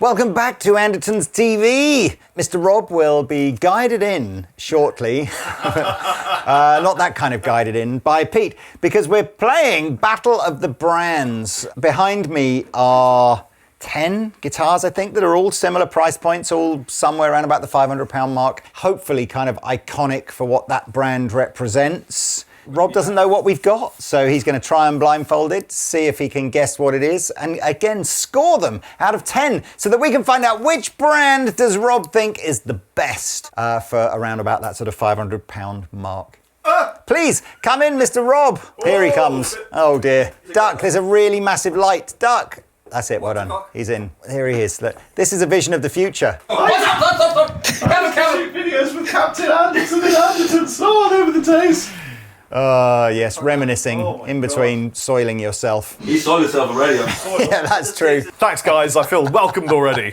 Welcome back to Andertons TV. Mr. Rob will be guided in shortly, not that kind of guided in, by Pete, because we're playing Battle of the Brands. Behind me are 10 guitars, I think, that are all similar price points, all somewhere around about the £500 mark. Hopefully kind of iconic for what that brand represents. Rob doesn't know what we've got, so he's going to try and blindfold it, see if he can guess what it is, and again, score them out of 10, so that we can find out which brand does Rob think is the best for around about that sort of £500 mark. Please, come in, Mr. Rob. Here he comes. Oh dear. Duck, there's a really massive light. Duck. That's it, well done. He's in. Here he is. Look, this is a vision of the future. Shoot videos with Captain Anderton and Andertons all over the days. Yes, reminiscing in between God. Soiling yourself. He soiled himself already. Yeah, that's true. Thanks, guys. I feel welcomed already.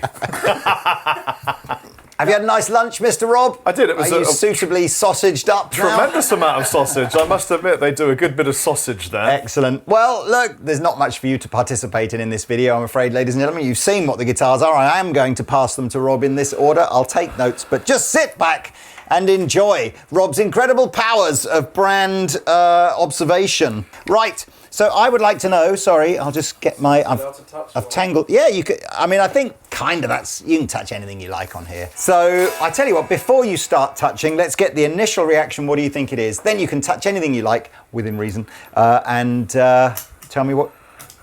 Have you had a nice lunch, Mr. Rob? I did. It was Are you suitably sausaged up now? Tremendous amount of sausage. I must admit, they do a good bit of sausage there. Excellent. Well, look, there's not much for you to participate in this video, I'm afraid, ladies and gentlemen. You've seen what the guitars are. I am going to pass them to Rob in this order. I'll take notes, but just sit back and enjoy Rob's incredible powers of brand observation. Right, so I would like to know, sorry, I'll just get my, I've tangled, yeah, you could, I mean, I think kind of that's, you can touch anything you like on here. So I tell you what, before you start touching, let's get the initial reaction, what do you think it is? Then you can touch anything you like, within reason, and tell me what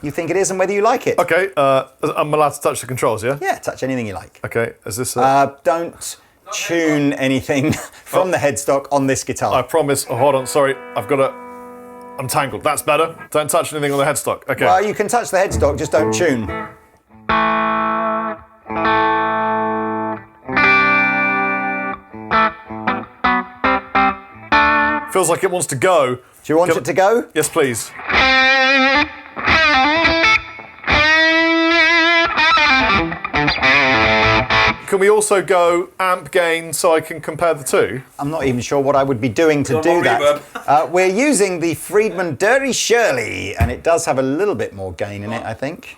you think it is and whether you like it. Okay, I'm allowed to touch the controls, yeah? Yeah, touch anything you like. Okay, is this don't tune anything from the headstock on this guitar. I promise. Oh, hold on, sorry. I'm tangled. That's better. Don't touch anything on the headstock. Okay. Well, you can touch the headstock, just don't tune. Feels like it wants to go. Do you want it to go? Yes, please. Can we also go amp gain so I can compare the two? I'm not even sure what I would be doing to do that. We're using the Friedman Dirty Shirley, and it does have a little bit more gain in it, I think.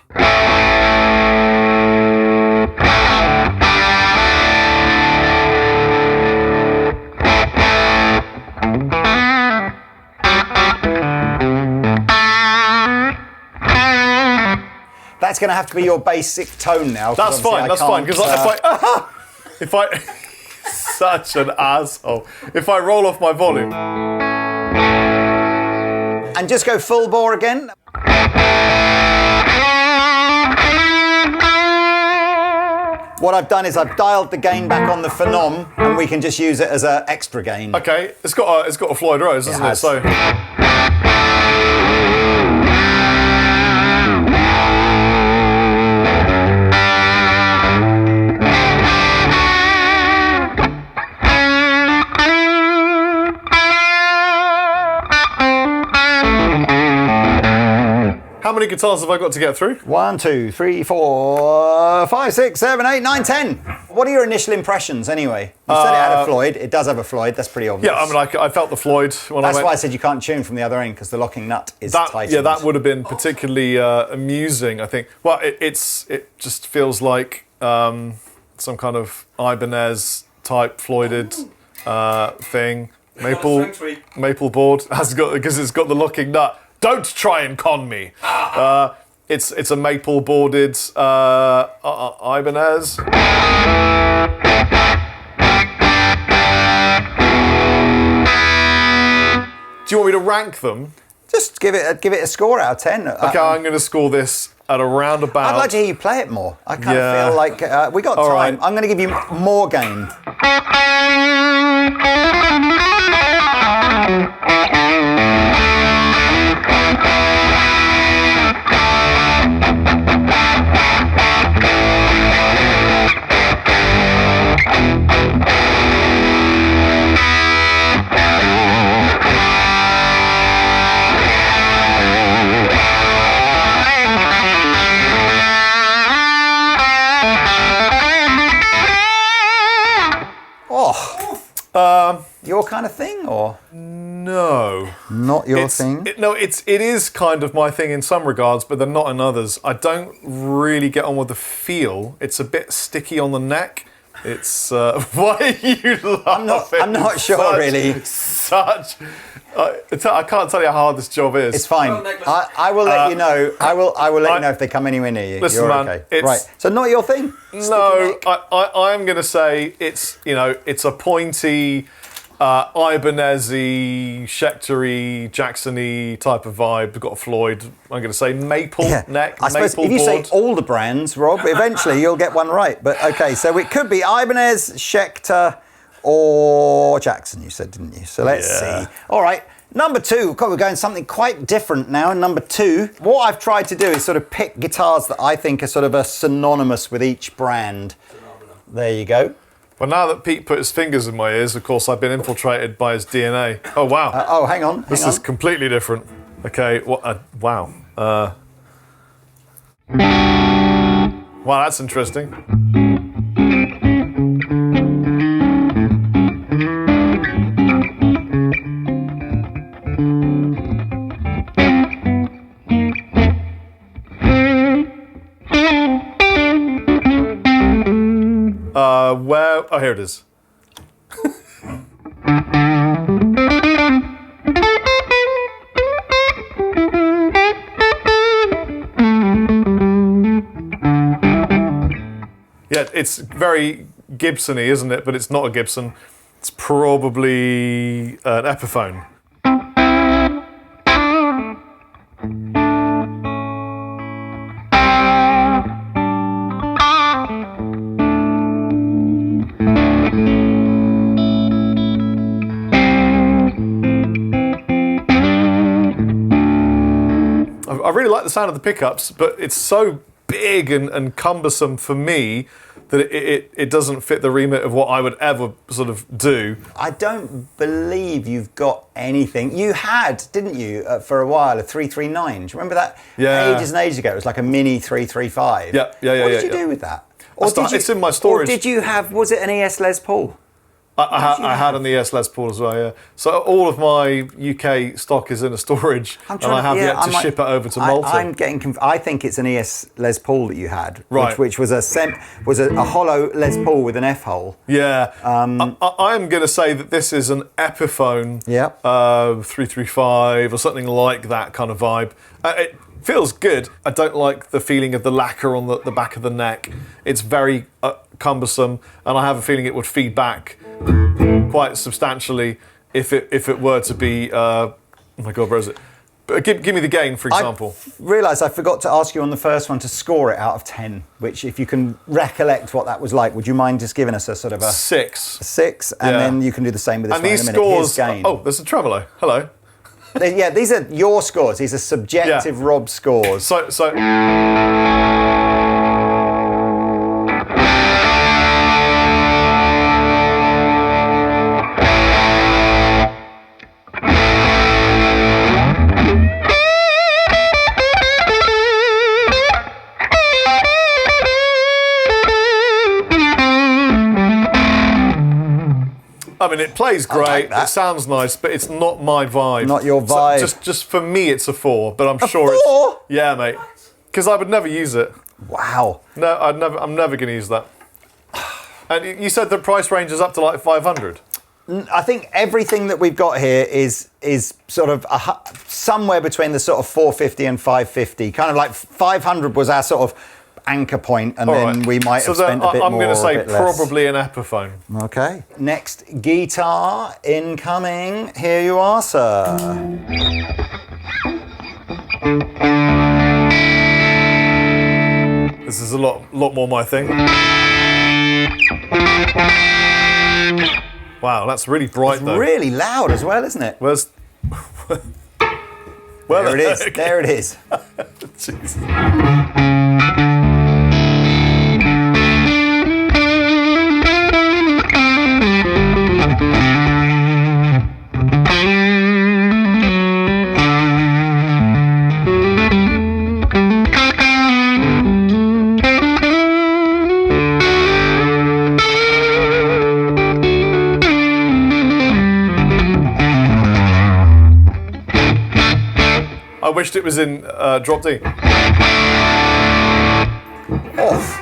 That's going to have to be your basic tone now. That's fine, because if I such an asshole. If I roll off my volume. And just go full bore again. What I've done is I've dialed the gain back on the phenom, and we can just use it as an extra gain. Okay, it's got a Floyd Rose, hasn't it? So. How many guitars have I got to get through? 1, 2, 3, 4, 5, 6, 7, 8, 9, 10. What are your initial impressions anyway? You said it had a Floyd. It does have a Floyd. That's pretty obvious. Yeah, I mean, I felt the Floyd when That's why I said you can't tune from the other end, because the locking nut is tightened. Yeah, that would have been particularly amusing, I think. Well, it just feels like some kind of Ibanez type Floyded thing. Maple board because it's got the locking nut. Don't try and con me. It's a maple boarded Ibanez. Do you want me to rank them? Just give it a score out of 10. Okay, I'm going to score this at around about. I'd like to hear you play it more. I kind of feel like we got time. Right. I'm going to give you more gain. Your kind of thing, or? No. Not not your thing? It is kind of my thing in some regards, but then not in others. I don't really get on with the feel. It's a bit sticky on the neck. It's why are you laughing? I'm not sure really. I can't tell you how hard this job is. It's fine. I will let you know. I will let you know if they come anywhere near you. Listen, You're man, okay. Right. So not your thing? No, I'm going to say it's a pointy, Ibanez-y, Schecter-y, Jackson-y type of vibe. We've got a Floyd. I'm going to say maple neck, I suppose maple if you board. say all the brands, Rob, eventually you'll get one right. But okay, so it could be Ibanez, Schecter, or Jackson, you said, didn't you? So let's see. All right, number 2. God, we're going something quite different now. Number 2, what I've tried to do is sort of pick guitars that I think are sort of synonymous with each brand. There you go. Well, now that Pete put his fingers in my ears, of course, I've been infiltrated by his DNA. Oh, wow. Hang on. This is completely different. Okay, wow. Wow, that's interesting. Oh, here it is. Yeah, it's very Gibson-y, isn't it? But it's not a Gibson. It's probably an Epiphone. I really like the sound of the pickups, but it's so big and cumbersome for me that it doesn't fit the remit of what I would ever sort of do. I don't believe you've got anything. You had, didn't you, for a while, a 339. Do you remember that? Yeah. Ages and ages ago. It was like a mini 335. Yeah. What did you do with that? It's in my storage. Or did you have, was it an ES Les Paul? I had an ES Les Paul as well, yeah. So all of my UK stock is in a storage, and I have yet to ship it over to Malta. I'm getting I think it's an ES Les Paul that you had, right? Which was a hollow Les Paul with an F hole. Yeah. I'm going to say that this is an Epiphone 335 or something like that kind of vibe. It feels good. I don't like the feeling of the lacquer on the back of the neck. It's very cumbersome, and I have a feeling it would feed back quite substantially if it were to be. Oh my God, where is it? But give me the gain, for example. I realised I forgot to ask you on the first one to score it out of 10. Which, if you can recollect what that was like, would you mind just giving us a sort of a 6? A 6, and then you can do the same with this and one these in a minute. scores. Here's gain. Oh, there's a tremolo. Hello. Yeah, these are your scores. These are subjective Rob scores. So. I mean, it plays great. It sounds nice, but it's not my vibe. Not your vibe. So just for me, it's a 4. But I'm sure 4? it's yeah, mate. Because I would never use it. Wow. No, I'm never going to use that. And you said the price range is up to like 500. I think everything that we've got here is sort of somewhere between the sort of 450 and 550. Kind of like 500 was our sort of anchor point, and then we might have spent a bit more. I'm going to say probably an Epiphone. Okay. Next guitar incoming. Here you are, sir. This is a lot more my thing. Wow, that's really bright though. Really loud as well, isn't it? Where's there it is. There it is. Jesus. wished it was in drop D. Off.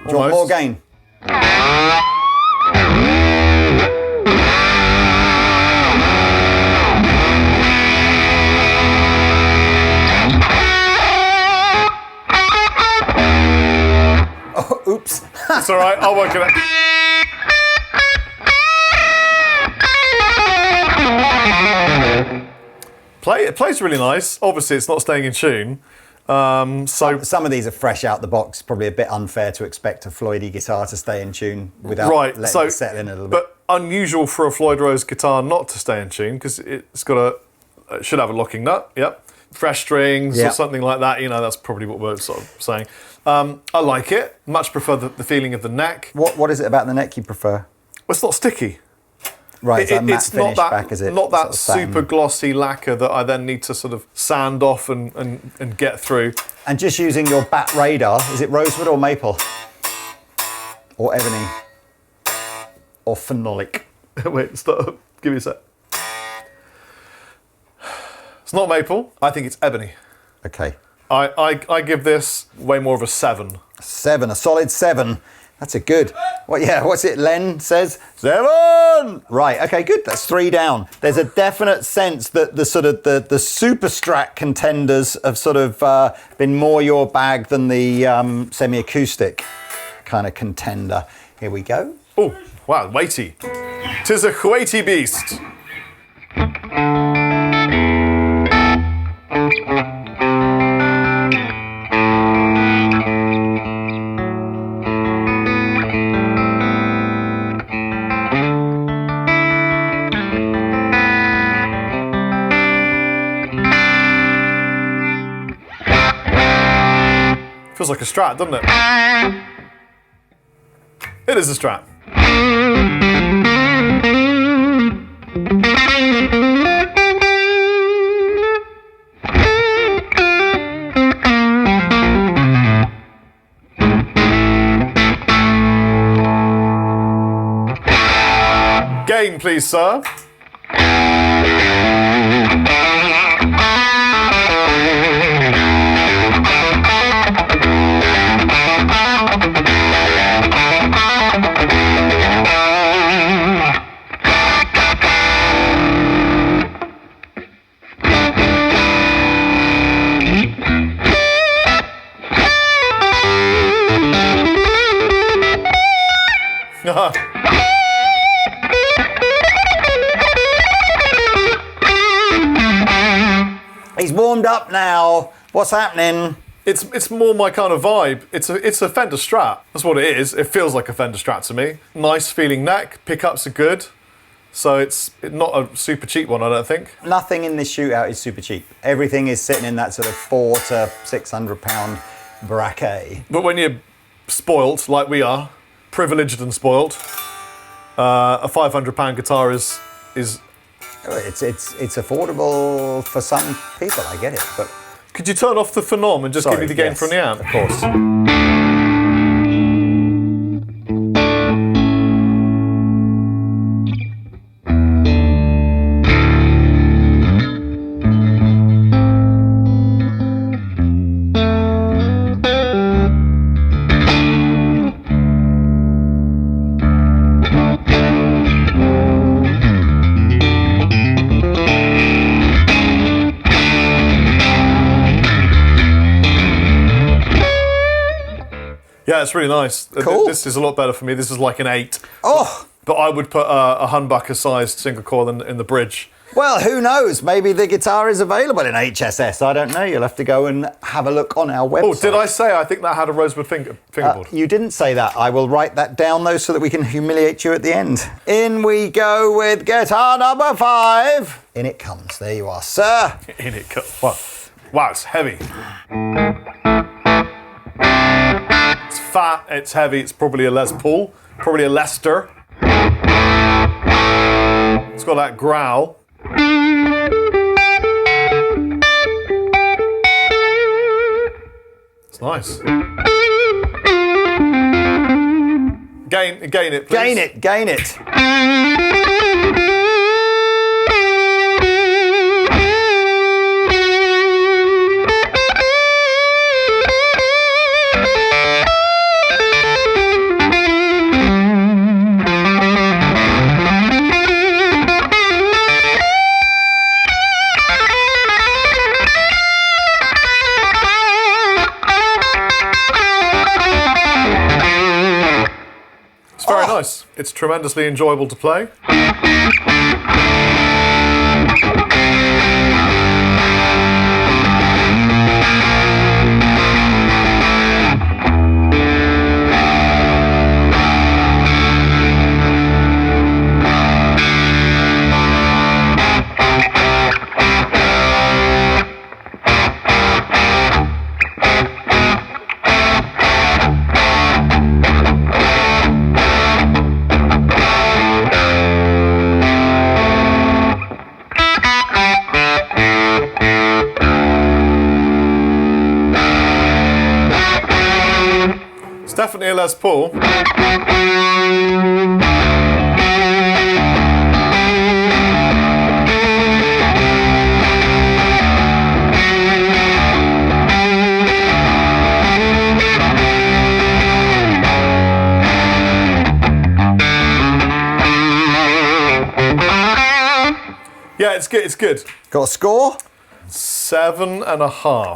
Do you want more gain? Oh, oops. It's all right. I'll work it out. It plays really nice. Obviously, it's not staying in tune. So Some of these are fresh out the box. Probably a bit unfair to expect a Floydy guitar to stay in tune without letting it settle in a little bit. But unusual for a Floyd Rose guitar not to stay in tune because it's got it should have a locking nut. Yep. Fresh strings or something like that. You know, that's probably what we're sort of saying. I like it. Much prefer the feeling of the neck. What is it about the neck you prefer? Well, it's not sticky. Right, it's that matte it's finish not that, back, is it? Not that Sort of super glossy lacquer that I then need to sort of sand off and get through. And just using your bat radar, is it rosewood or maple? Or ebony? Or phenolic? Wait, stop. Give me a sec. It's not maple. I think it's ebony. Okay. I give this way more of a 7. 7, a solid 7. That's a good. What's it Len says? 7! Right, okay, good. That's 3 down. There's a definite sense that the sort of the super Strat contenders have sort of been more your bag than the semi-acoustic kind of contender. Here we go. Oh, wow, weighty. 'Tis a weighty beast. Feels like a Strat, doesn't it? It is a Strat. Gain, please, sir. He's warmed up now. What's happening? It's more my kind of vibe. It's a Fender Strat. That's what it is. It feels like a Fender Strat to me. Nice feeling neck. Pickups are good. So it's not a super cheap one, I don't think. Nothing in this shootout is super cheap. Everything is sitting in that sort of £400 to £600 bracket. But when you're spoilt, like we are, privileged and spoilt, a £500 guitar is it's affordable for some people. I get it, but could you turn off the phenom and just give me the gain from the amp? Of course. Yeah, it's really nice. Cool. This is a lot better for me. This is like an 8. Oh! But I would put a humbucker-sized single coil in the bridge. Well, who knows? Maybe the guitar is available in HSS. I don't know. You'll have to go and have a look on our website. Oh, did I say I think that had a rosewood fingerboard? You didn't say that. I will write that down, though, so that we can humiliate you at the end. In we go with guitar number 5. In it comes. There you are, sir. In it comes. Wow, it's heavy. It's fat, it's heavy, it's probably a Les Paul, probably a Lester. It's got that growl. It's nice. Gain it, please. Gain it. Nice. It's tremendously enjoyable to play. Definitely a Les Paul. Yeah, it's good. It's good. Got a score? 7.5.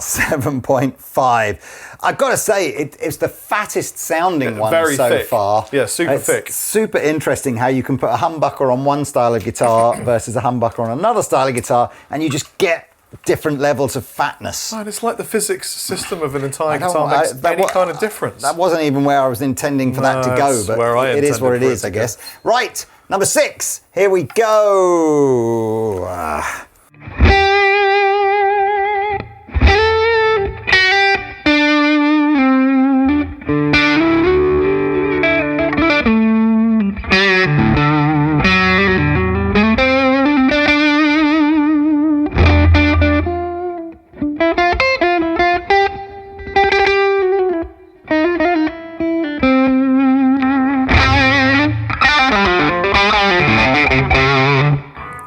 7.5. I've got to say, it's the fattest sounding one very so thick. far. Yeah, super it's thick. Super interesting how you can put a humbucker on one style of guitar versus a humbucker on another style of guitar, and you just get different levels of fatness. Man, it's like the physics system of an entire guitar makes any kind of difference. That wasn't even where I was intending for that to go, but it is what it is, I guess. Right, number 6. Here we go.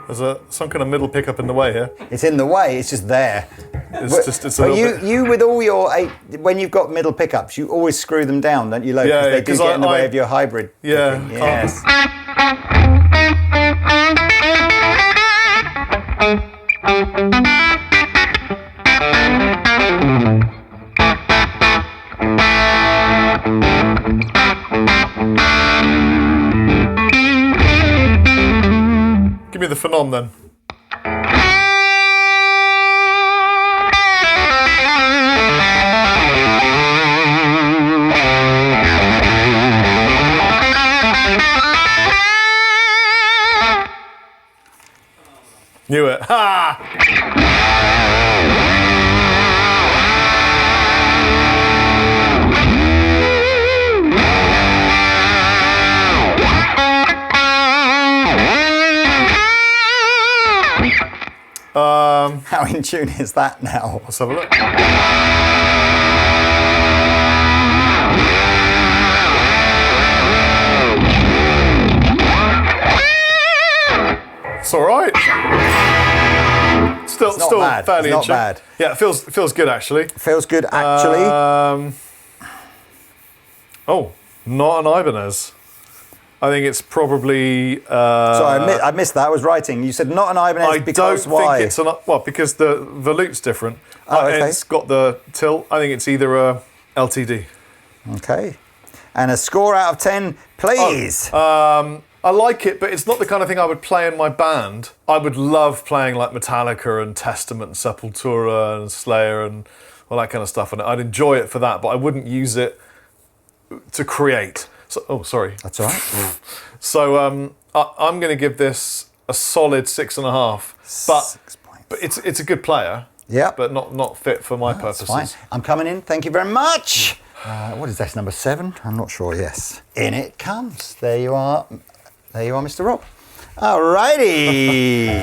There's some kind of middle pickup in the way here. It's in the way, it's just there. It's but you with all your when you've got middle pickups, you always screw them down, don't you, Lo? Because they do get in the way of your hybrid. Yeah. Picking. Yes. Give me the phenom then. Knew it. Ha! How in tune is that now? Let's have a look. It's all right. Still bad. fairly It's not in tune. bad. Yeah, it feels good actually. Feels good actually. Oh, not an Ibanez. I think it's probably. Sorry, I missed that. I was writing. You said not an Ibanez because why? I don't think it's an. Because the lute's different. Oh, okay. It's got the tilt. I think it's either a LTD. Okay. And a score out of 10, please. I like it, but it's not the kind of thing I would play in my band. I would love playing like Metallica and Testament and Sepultura and Slayer and all that kind of stuff. And I'd enjoy it for that, but I wouldn't use it to create. So, sorry. That's all right. So I'm going to give this a solid 6.5. But it's a good player. Yeah. But not fit for my purposes. Fine. I'm coming in. Thank you very much. What is this, number 7? I'm not sure, yes. In it comes. There you are. There you are, Mr. Rob. Alrighty.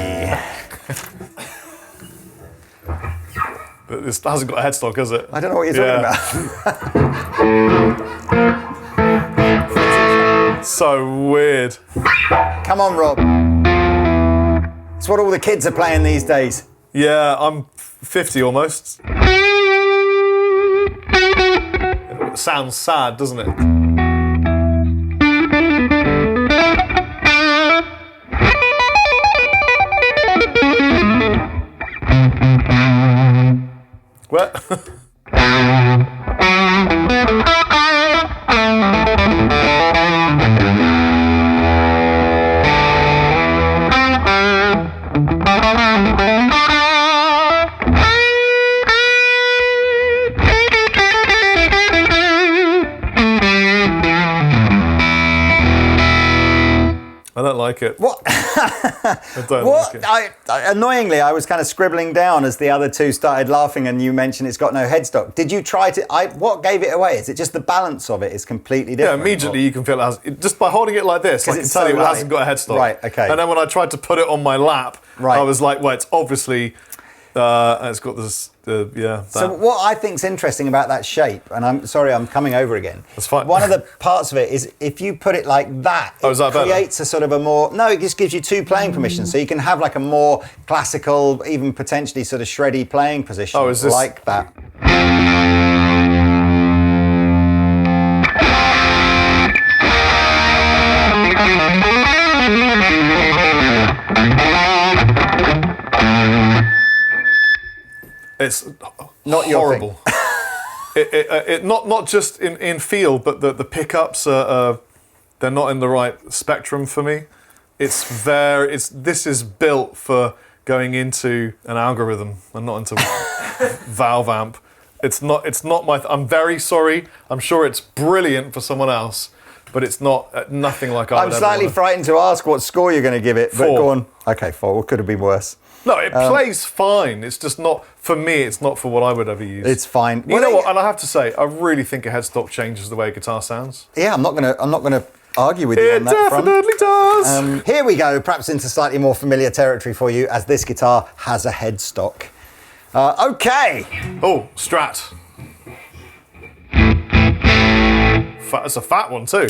But this hasn't got a headstock, has it? I don't know what you're talking about. So weird. Come on, Rob. It's what all the kids are playing these days. Yeah, I'm 50 almost. It sounds sad, doesn't it? What? I don't like it. What? I don't What? like it. Annoyingly, I was kind of scribbling down as the other two started laughing, and you mentioned it's got no headstock. Did you try to? What gave it away? Is it just the balance of it is completely different? Yeah, immediately you can feel just by holding it like this. I can it's tell so you it light. hasn't got a headstock. Right, okay. And then when I tried to put it on my lap, Right. I was like, well, it's obviously, it's got this, that. So what I think's interesting about that shape, and I'm sorry, I'm coming over again. That's fine. One of the parts of it is if you put it like that, is that better? creates a sort of a more. No, it just gives you two playing permissions, so you can have like a more classical, even potentially sort of shreddy playing position. Oh, is this like that? It's Not your horrible. it not just in feel, but the pickups are they're not in the right spectrum for me. This is built for going into an algorithm and not into valve amp. It's not my. I'm very sorry. I'm sure it's brilliant for someone else, but it's nothing like I would I'm slightly ever frightened to ask what score you're going to give it, but 4. go on. Okay, 4. What could have been worse? No, it plays fine. It's just not for me. It's not for what I would ever use. It's fine. You know what? And I have to say, I really think a headstock changes the way a guitar sounds. Yeah, I'm not gonna argue with you It on that front. definitely does. Here we go, perhaps into slightly more familiar territory for you, as this guitar has a headstock. Okay. Oh, Strat. That's a fat one too.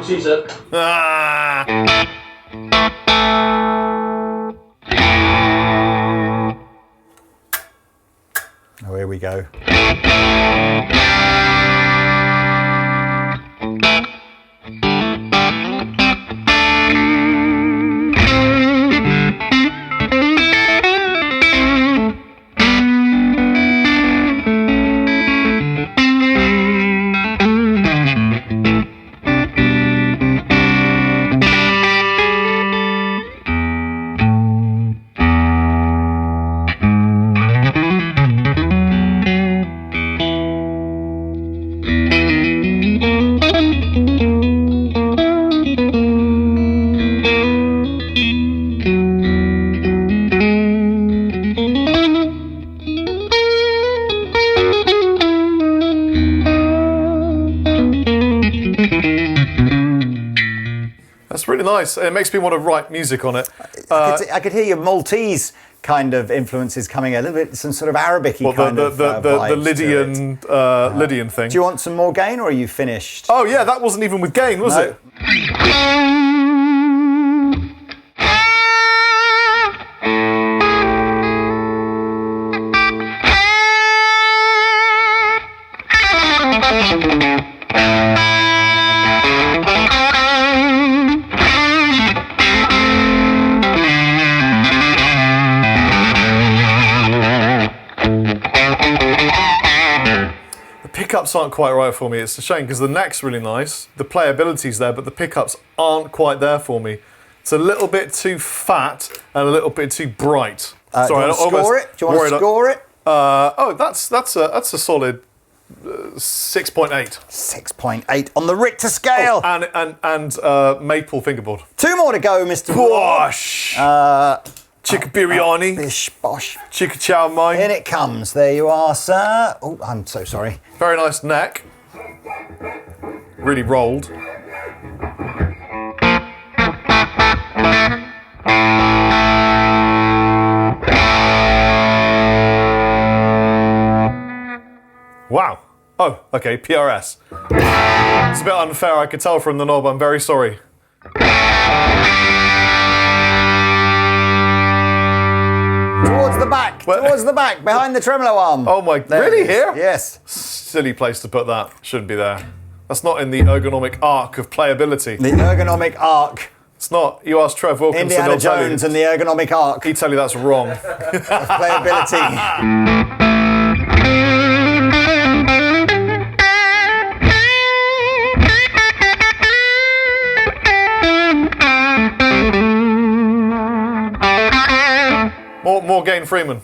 She's up. Ah. Oh, here we go. That's really nice. It makes me want to write music on it. I could hear your Maltese kind of influences coming a little bit, some sort of Arabic-y kind of the vibes Lydian to it. Lydian thing. Do you want some more gain, or are you finished? Oh yeah, that wasn't even with gain, was No. it? Pickups aren't quite right for me. It's a shame because the neck's really nice, the playability's there, but the pickups aren't quite there for me. It's a little bit too fat and a little bit too bright. Do you want to score it? Do you want to score it? That's a solid 6.8. 6.8 on the Richter scale. And maple fingerboard. 2 more to go, Mr. Bosh. Chicka biryani. Bish bosh. Chicka chow mein. In it comes. There you are, sir. Oh, I'm so sorry. Very nice neck. Really rolled. Okay, PRS. It's a bit unfair, I could tell from the knob, I'm very sorry. Towards the back, behind the tremolo arm. Oh my, really here? Yes. Silly place to put that, shouldn't be there. That's not in the ergonomic arc of playability. The ergonomic arc. It's not, you ask Trev Wilkinson, Indiana Jones and the ergonomic arc. he'd tell you that's wrong. Of playability. More Gain Freeman.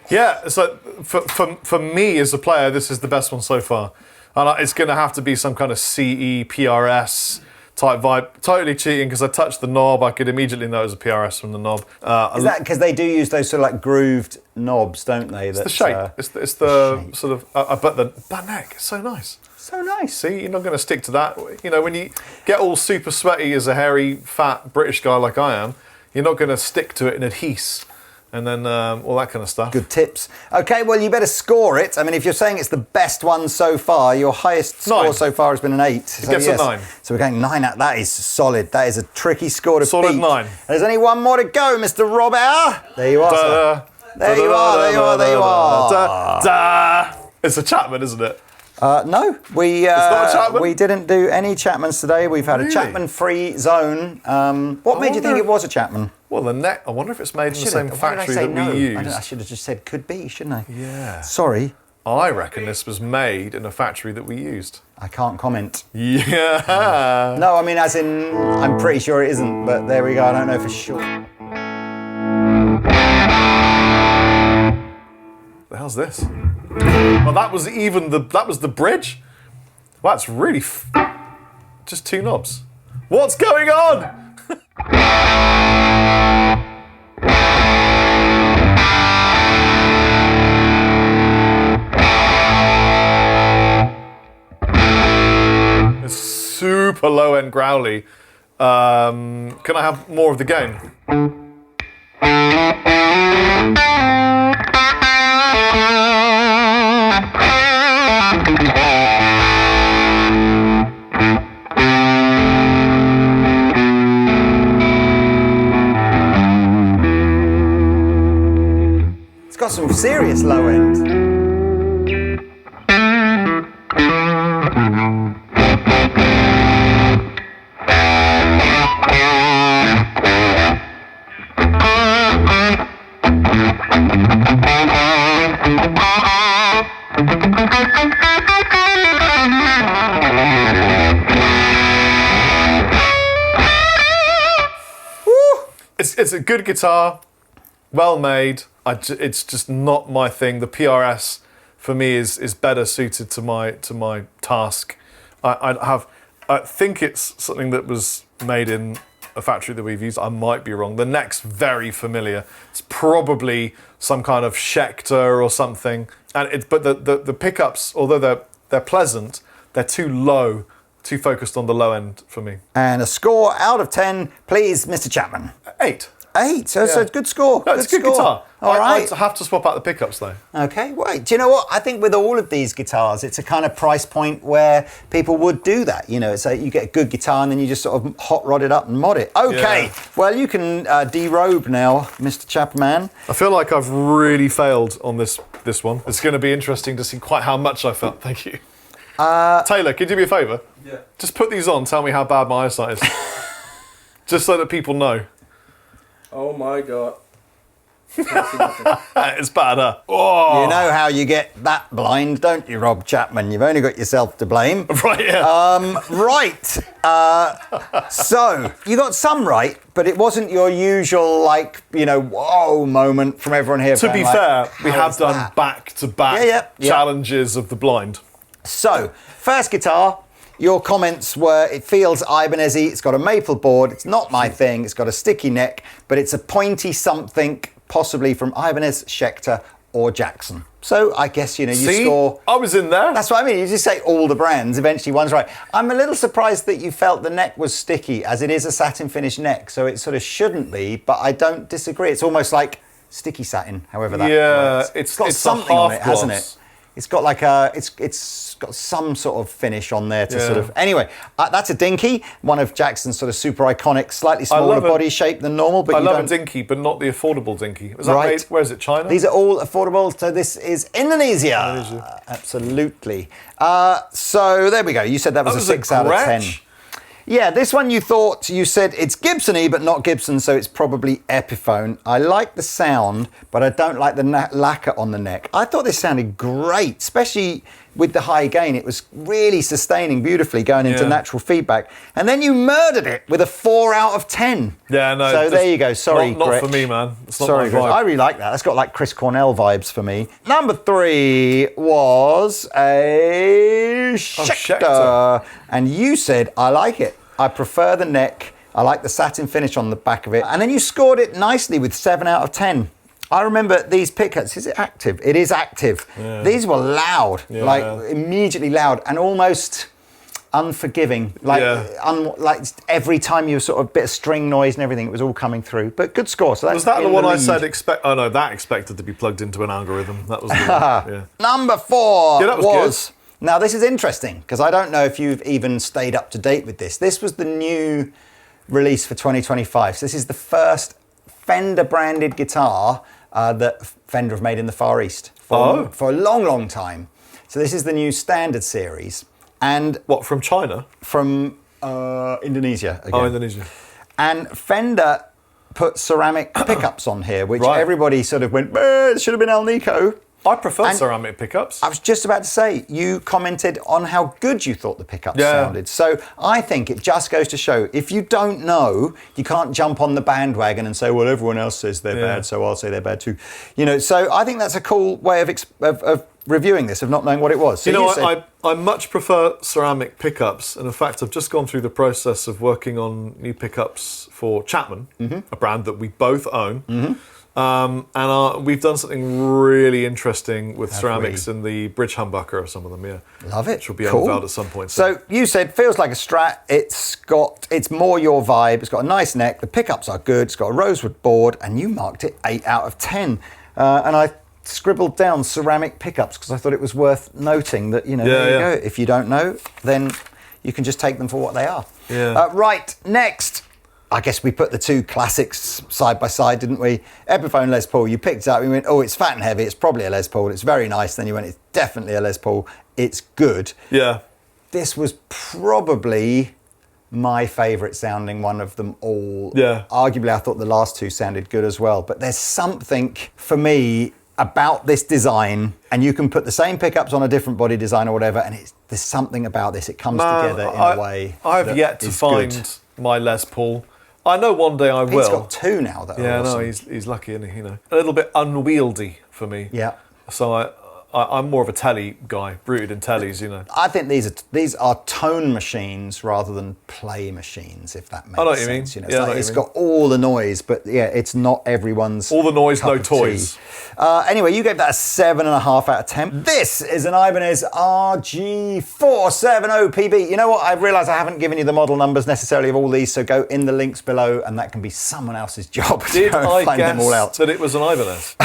Yeah, so for me as a player, this is the best one so far. And it's going to have to be some kind of CE, PRS type vibe. Totally cheating because I touched the knob. I could immediately know it was a PRS from the knob. Is that because they do use those sort of like grooved knobs, don't they? It's the shape. It's the shape. Sort of, but that neck is so nice. So nice. See, you're not going to stick to that. You know, when you get all super sweaty as a hairy, fat British guy like I am, you're not going to stick to it in adhese. And then all that kind of stuff. Good tips. Okay, well, you better score it. I mean, if you're saying it's the best one so far, your highest score so far has been an 8. It gets a 9. So we're going 9 out. That is solid. That is a tricky score to beat. Solid 9. There's only one more to go, Mr. Robert. There you are, sir. There you are. It's a Chapman, isn't it? No, we it's not a Chapman? We didn't do any Chapmans today. We've had a Chapman-free zone. What made you think it was a Chapman? Well, the neck. I wonder if it's made in the same factory that we use. I should have just said could be, shouldn't I? Yeah. Sorry. I reckon this was made in a factory that we used. I can't comment. Yeah. No, I mean, as in, I'm pretty sure it isn't, but there we go. I don't know for sure. The hell's this? Well, that was the bridge. Well, that's really just 2 knobs. What's going on? It's super low end growly. Can I have more of the gain? It's got some serious low end. It's a good guitar, well made. It's just not my thing. The PRS for me is better suited to my task. I think it's something that was made in a factory that we've used. I might be wrong. The neck's very familiar. It's probably some kind of Schecter or something. But the pickups, although they're pleasant, they're too low, too focused on the low end for me. And a score out of 10, please, Mr. Chapman. 8. 8, so it's a good score. No, it's a good guitar. All right. I have to swap out the pickups though. Okay, wait. Do you know what? I think with all of these guitars, it's a kind of price point where people would do that. You know, it's like you get a good guitar and then you just sort of hot rod it up and mod it. Okay, well, you can derobe now, Mr. Chapman. I feel like I've really failed on this one. It's going to be interesting to see quite how much I failed. Thank you. Taylor, could you do me a favour? Yeah. Just put these on, tell me how bad my eyesight is. Just so that people know. Oh my god. It's better. Oh. You know how you get that blind, don't you, Rob Chapman? You've only got yourself to blame. Right, yeah. Right. So, you got some right, but it wasn't your usual, like, you know, whoa moment from everyone here. To be fair, we have done back-to-back challenges of the blind. So, first guitar, your comments were, it feels Ibanez-y, it's got a maple board, it's not my thing, it's got a sticky neck, but it's a pointy something, possibly from Ibanez, Schecter, or Jackson. So I guess, you know, you score... I was in there. That's what I mean, you just say all the brands, eventually one's right. I'm a little surprised that you felt the neck was sticky, as it is a satin finish neck, so it sort of shouldn't be, but I don't disagree. It's almost like sticky satin, however that works. It's got something on it, hasn't it? It's got like a, it's got some sort of finish on there to sort of, anyway, that's a dinky, one of Jackson's sort of super iconic, slightly smaller body shape than normal. But I love a dinky, but not the affordable dinky. Was that made, where is it, China? These are all affordable, so this is Indonesia. Absolutely. So there we go, you said that was a 6 out of 10. Yeah, this one you said it's Gibson-y, but not Gibson, so it's probably Epiphone. I like the sound, but I don't like the lacquer on the neck. I thought this sounded great, especially with the high gain. It was really sustaining beautifully going into natural feedback. And then you murdered it with a 4 out of 10. Yeah, no. So there you go. Sorry, not for me, man. It's not sorry, my vibe. I really like that. That's got like Chris Cornell vibes for me. Number 3 was a Schecter. And you said, I like it. I prefer the neck. I like the satin finish on the back of it. And then you scored it nicely with 7 out of 10. I remember these pickups. Is it active? It is active. Yeah. These were loud, like immediately loud and almost unforgiving. Like, like every time you were sort of a bit of string noise and everything, it was all coming through. But good score. So that's was that the one I said oh no, that expected to be plugged into an algorithm. That was the one. Number 4 that was good. Now this is interesting because I don't know if you've even stayed up to date with this. This was the new release for 2025. So this is the first Fender branded guitar that Fender have made in the Far East for a long, long time. So this is the new standard series. And what, from China? From Indonesia again. Oh, Indonesia. And Fender put ceramic pickups on here, which everybody sort of went, it should have been Alnico. I prefer ceramic pickups. I was just about to say, you commented on how good you thought the pickups sounded. So I think it just goes to show, if you don't know, you can't jump on the bandwagon and say, well, everyone else says they're bad, so I'll say they're bad too. You know, so I think that's a cool way of reviewing this, of not knowing what it was. So you know, I much prefer ceramic pickups. And in fact, I've just gone through the process of working on new pickups for Chapman, a brand that we both own. And we've done something really interesting with ceramics in the bridge humbucker of some of them, Love it. Which will be unveiled at some point. So you said, feels like a Strat. It's more your vibe. It's got a nice neck. The pickups are good. It's got a rosewood board. And you marked it 8 out of 10. And I scribbled down ceramic pickups because I thought it was worth noting that, you know, there you go. If you don't know, then you can just take them for what they are. Right, next. I guess we put the two classics side by side, didn't we? Epiphone Les Paul, you picked it up, we went, oh, it's fat and heavy, it's probably a Les Paul, it's very nice. Then you went, it's definitely a Les Paul, it's good. Yeah. This was probably my favourite sounding one of them all. Yeah. Arguably, I thought the last two sounded good as well. But there's something, for me, about this design, and you can put the same pickups on a different body design or whatever, and the's something about this, it comes together in a way I've yet to find my Les Paul. I know one day I will. He's got two now, though. Yeah, awesome. No, he's lucky, isn't he? You know, a little bit unwieldy for me. Yeah. So I'm more of a telly guy, rooted in tellies, you know. I think these are tone machines rather than play machines, if that makes sense. I know what you mean. You know, it's got all the noise, but it's not everyone's. All the noise, no toys. Anyway, you gave that a 7.5 out of 10. This is an Ibanez RG470 PB. You know what? I've realised I haven't given you the model numbers necessarily of all these, so go in the links below, and that can be someone else's job to go and find them all out. That it was an Ibanez?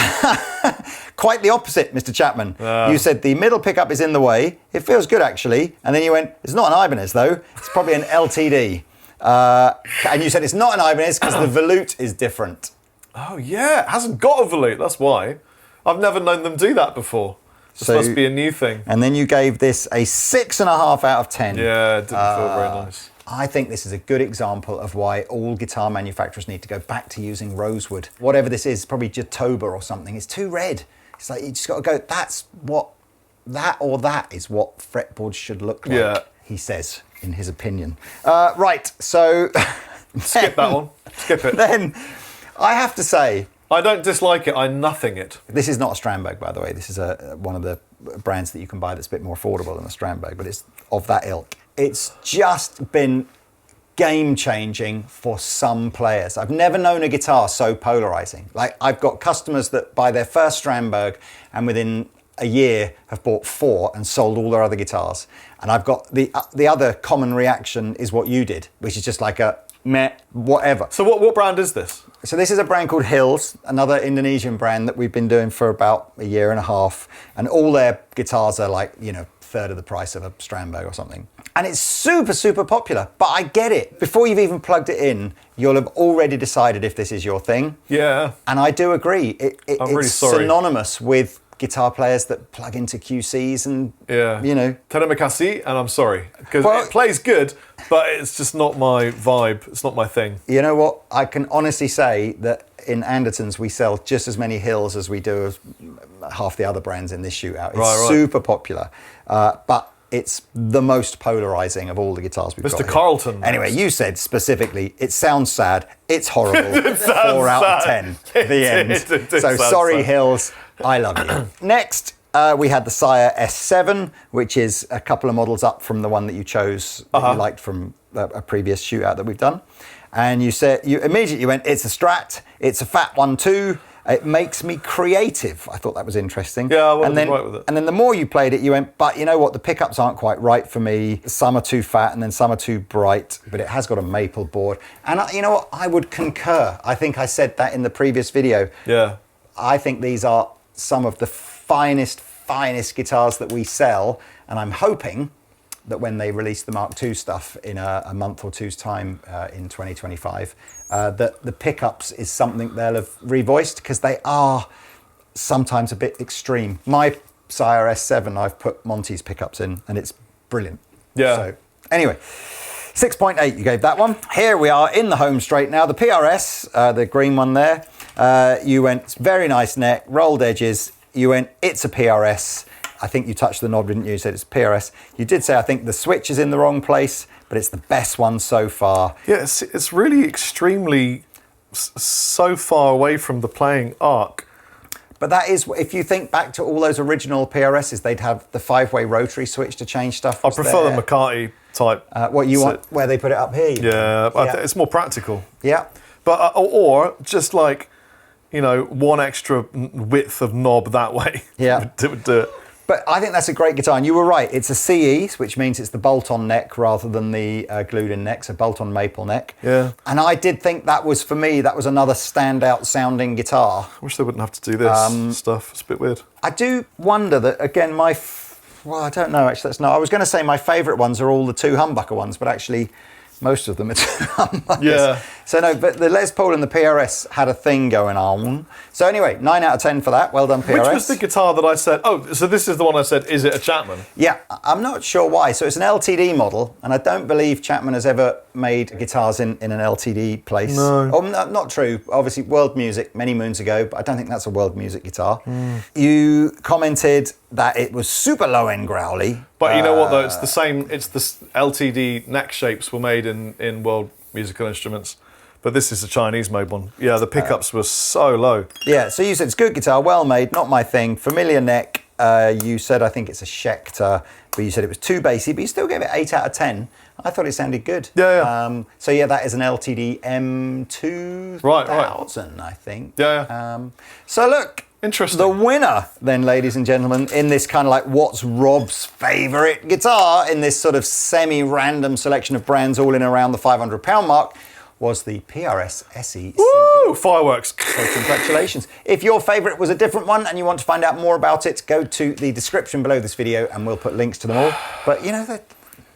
Quite the opposite, Mr. Chapman. You said the middle pickup is in the way. It feels good, actually. And then you went, it's not an Ibanez, though. It's probably an LTD. And you said it's not an Ibanez because the volute is different. Oh, yeah. It hasn't got a volute. That's why. I've never known them do that before. This must be a new thing. And then you gave this a 6.5 out of 10. Yeah, it didn't feel very nice. I think this is a good example of why all guitar manufacturers need to go back to using rosewood. Whatever this is, probably Jatoba or something. It's too red. It's like you just got to go, that is what fretboards should look like, he says, in his opinion. Right, so... Skip that one. Skip it. Then, I have to say... I don't dislike it, I nothing it. This is not a Strandberg, by the way. This is one of the brands that you can buy that's a bit more affordable than a Strandberg, but it's of that ilk. It's just been game-changing for some players. I've never known a guitar so polarizing. Like, I've got customers that buy their first Strandberg and within a year have bought 4 and sold all their other guitars. And I've got the other common reaction is what you did, which is just like a meh, whatever. So what brand is this? So this is a brand called HILS, another Indonesian brand that we've been doing for about a year and a half. And all their guitars are like, you know, third of the price of a Strandberg or something. And it's super, super popular, but I get it. Before you've even plugged it in, you'll have already decided if this is your thing. Yeah. And I do agree. I'm really it's sorry. synonymous with guitar players that plug into QCs and, you know. Terima kasih, and I'm sorry. Because it plays good, but it's just not my vibe. It's not my thing. You know what? I can honestly say that in Andertons, we sell just as many HILS as we do of half the other brands in this shootout. It's super popular, but it's the most polarizing of all the guitars we've got. Mr. Carlton. Anyway, you said specifically, it sounds sad, it's horrible, 4 out of 10, the end. So sorry, HILS, I love you. Next, we had the Sire S7, which is a couple of models up from the one that you chose, that you liked from a previous shootout that we've done. And you immediately went, it's a Strat, it's a fat one too. It makes me creative. I thought that was interesting. Yeah, I wasn't right with it. And then the more you played it, you went, but you know what? The pickups aren't quite right for me. Some are too fat and then some are too bright, but it has got a maple board. And you know what? I would concur. I think I said that in the previous video. Yeah. I think these are some of the finest guitars that we sell. And I'm hoping that when they release the Mark II stuff in a month or two's time in 2025, that the pickups is something they'll have revoiced, because they are sometimes a bit extreme. My Sire S7, I've put Monty's pickups in, and it's brilliant. Yeah. So anyway, 6.8 you gave that one. Here we are in the home straight now. The PRS, the green one there, you went very nice neck, rolled edges. You went, it's a PRS. I think you touched the knob, didn't you? You said it's PRS. You did say, I think the switch is in the wrong place, but it's the best one so far. Yeah, it's really extremely so far away from the playing arc. But that is, if you think back to all those original PRSs, they'd have the 5-way rotary switch to change stuff. I prefer the McCarthy type. What you want, where they put it up here? Yeah, it's more practical. Yeah. But or just like, you know, one extra width of knob that way. Yeah. would do it. But I think that's a great guitar, and you were right. It's a CE, which means it's the bolt-on neck rather than the glued-in neck, so bolt-on maple neck. Yeah. And I did think that was, for me, that was another standout sounding guitar. I wish they wouldn't have to do this stuff. It's a bit weird. I do wonder that, again, well, I don't know, actually, that's not. I was going to say my favourite ones are all the 2 humbucker ones, but actually most of them are 2 humbuckers. Yeah. So no, but the Les Paul and the PRS had a thing going on. So anyway, 9 out of 10 for that. Well done, PRS. Which was the guitar that I said, so this is the one I said, is it a Chapman? Yeah, I'm not sure why. So it's an LTD model, and I don't believe Chapman has ever made guitars in an LTD place. No. Oh, not true. Obviously, World Music many moons ago, but I don't think that's a World Music guitar. You commented that it was super low-end growly. But you know what, though? It's the same. It's the LTD neck shapes were made in World Musical Instruments. But this is a Chinese-made one. Yeah, the pickups were so low. Yeah, so you said it's good guitar, well made, not my thing. Familiar neck. You said, I think it's a Schecter, but you said it was too bassy, but you still gave it 8 out of 10. I thought it sounded good. Yeah. So yeah, that is an LTD M2000, Right. I think. Yeah. So look. Interesting. The winner, then, ladies and gentlemen, in this kind of like what's Rob's favourite guitar in this sort of semi-random selection of brands all in around the £500 mark, was the PRS SE. Woo! Fireworks. So congratulations. If your favourite was a different one and you want to find out more about it, go to the description below this video and we'll put links to them all. But you know,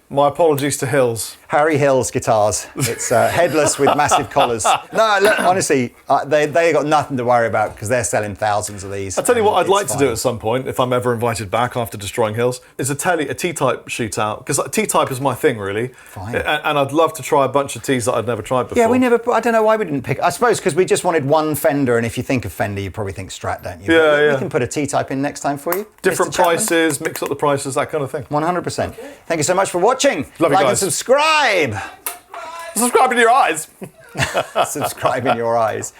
my apologies to HILS. Harry Hills guitars. It's headless with massive collars. No, look, honestly, they got nothing to worry about because they're selling thousands of these. I'll tell you what I'd like to do at some point, if I'm ever invited back after destroying Hills, is a T-type shootout, because T-type is my thing, really. Fine. And I'd love to try a bunch of Ts that I'd never tried before. Yeah, I don't know why we didn't pick, I suppose because we just wanted one Fender, and if you think of Fender, you probably think Strat, don't you? Yeah. We can put a T-type in next time for you. Different Mr. Chapman. prices, mix up the prices, that kind of thing. 100%. Thank you so much for watching. Love you like guys. and subscribe. Subscribe in your eyes. Subscribe in your eyes.